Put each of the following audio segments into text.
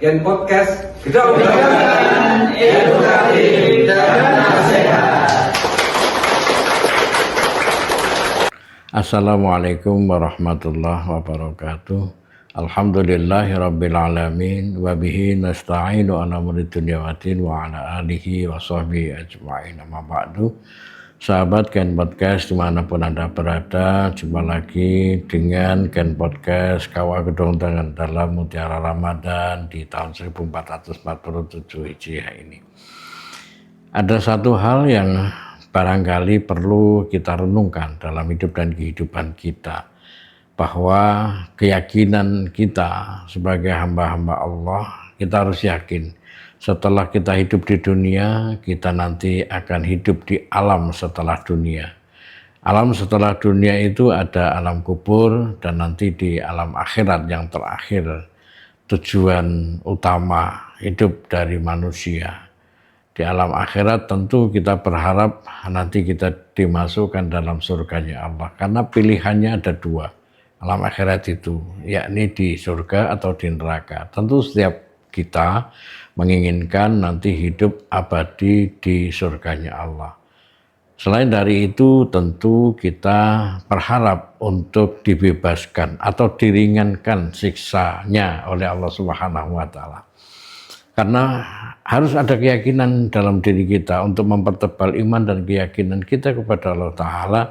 Gen Podcast, Kedokteran Edukatif dan Nasihat. Assalamualaikum warahmatullahi wabarakatuh. Alhamdulillahirabbil alamin wa bihi nasta'inu ala umuri dunya waddin wa ala alihi wa sahbihi ajma'in. Amma ba'du. Sahabat Gen Podcast dimanapun Anda berada, jumpa lagi dengan Gen Podcast Kawah Gedong dalam Mutiara Ramadan di tahun 1447 Hijriah ini. Ada satu hal yang barangkali perlu kita renungkan dalam hidup dan kehidupan kita, bahwa keyakinan kita sebagai hamba-hamba Allah, kita harus yakin setelah kita hidup di dunia, kita nanti akan hidup di alam setelah dunia. Alam setelah dunia itu ada alam kubur dan nanti di alam akhirat yang terakhir, tujuan utama hidup dari manusia. Di alam akhirat tentu kita berharap nanti kita dimasukkan dalam surganya Allah, karena pilihannya ada dua alam akhirat itu, yakni di surga atau di neraka. Tentu setiap kita menginginkan nanti hidup abadi di surganya Allah. Selain dari itu, tentu kita berharap untuk dibebaskan atau diringankan siksanya oleh Allah Subhanahu wa Ta'ala. Karena harus ada keyakinan dalam diri kita untuk mempertebal iman dan keyakinan kita kepada Allah Ta'ala,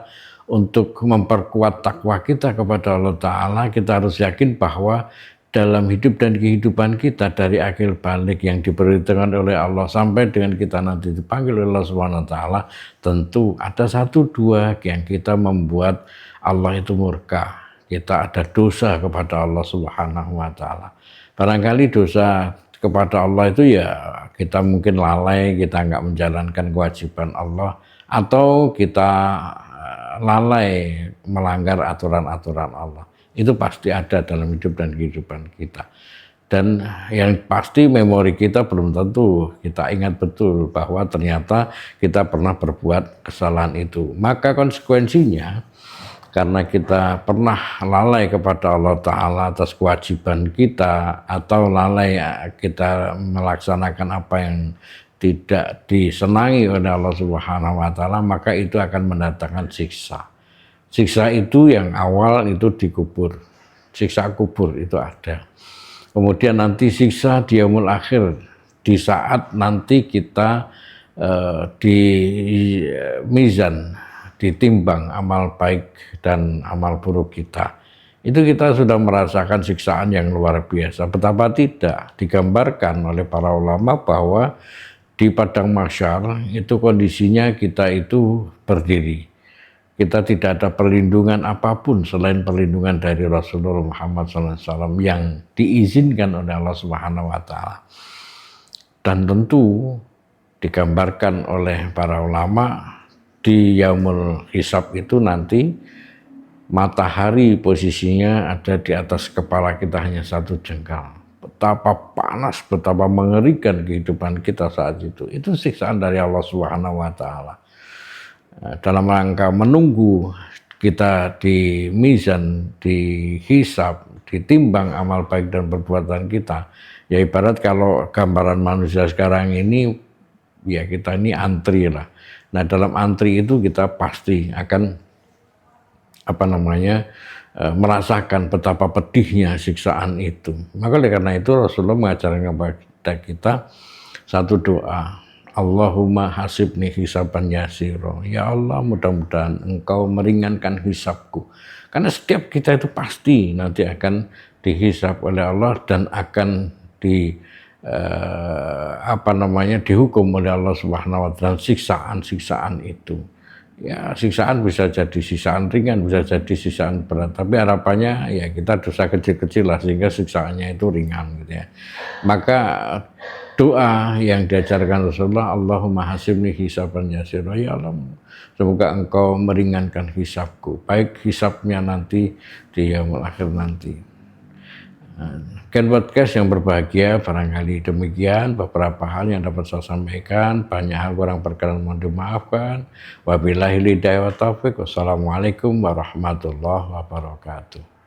untuk memperkuat takwa kita kepada Allah Ta'ala. Kita harus yakin bahwa dalam hidup dan kehidupan kita, dari akhir balik yang diperhitungkan oleh Allah sampai dengan kita nanti dipanggil oleh Allah Subhanahu wa Ta'ala, tentu ada satu dua yang kita membuat Allah itu murka. Kita ada dosa kepada Allah Subhanahu wa Ta'ala. Barangkali dosa kepada Allah itu ya kita mungkin lalai, kita nggak menjalankan kewajiban Allah, atau kita lalai melanggar aturan-aturan Allah. Itu pasti ada dalam hidup dan kehidupan kita. Dan yang pasti memori kita belum tentu kita ingat betul bahwa ternyata kita pernah berbuat kesalahan itu. Maka konsekuensinya, karena kita pernah lalai kepada Allah Ta'ala atas kewajiban kita, atau lalai kita melaksanakan apa yang tidak disenangi oleh Allah Subhanahu wa Ta'ala, maka itu akan mendatangkan siksa. Siksa itu yang awal itu dikubur, siksa kubur itu ada. Kemudian nanti siksa di yaumul akhir, di saat nanti kita di mizan, ditimbang amal baik dan amal buruk kita. Itu kita sudah merasakan siksaan yang luar biasa. Betapa tidak digambarkan oleh para ulama bahwa di padang mahsyar itu kondisinya kita itu berdiri. Kita tidak ada perlindungan apapun selain perlindungan dari Rasulullah Muhammad SAW yang diizinkan oleh Allah Subhanahu wa Ta'ala. Dan tentu digambarkan oleh para ulama di yaumul hisab itu nanti matahari posisinya ada di atas kepala kita hanya satu jengkal. Betapa panas, betapa mengerikan kehidupan kita saat itu. Itu siksaan dari Allah Subhanahu wa Ta'ala. Dalam rangka menunggu kita di mizan, dihisab, ditimbang amal baik dan perbuatan kita. Ya ibarat kalau gambaran manusia sekarang ini, ya kita ini antri lah. Nah dalam antri itu kita pasti akan merasakan betapa pedihnya siksaan itu. Maka oleh karena itu Rasulullah mengajarkan kepada kita satu doa. Allahumma hasibni hisaban yasiro. Ya Allah, mudah-mudahan Engkau meringankan hisabku. Karena setiap kita itu pasti nanti akan dihisab oleh Allah dan akan dihukum oleh Allah Subhanahu wa Ta'ala siksaan-siksaan itu. Ya, siksaan bisa jadi siksaan ringan, bisa jadi siksaan berat. Tapi harapannya ya kita dosa kecil-kecil lah sehingga siksaannya itu ringan gitu ya. Maka doa yang diajarkan Rasulullah, Allahumma hasibni hisaban yasira. Ya Allah, semoga Engkau meringankan hisabku, baik hisabnya nanti di yaumul akhir nanti. Gen Podcast yang berbahagia, barangkali demikian beberapa hal yang dapat saya sampaikan. Banyak hal kurang berkenan mohon dimaafkan. Wabillahi hidayah wa taufiq. Wassalamualaikum warahmatullahi wabarakatuh.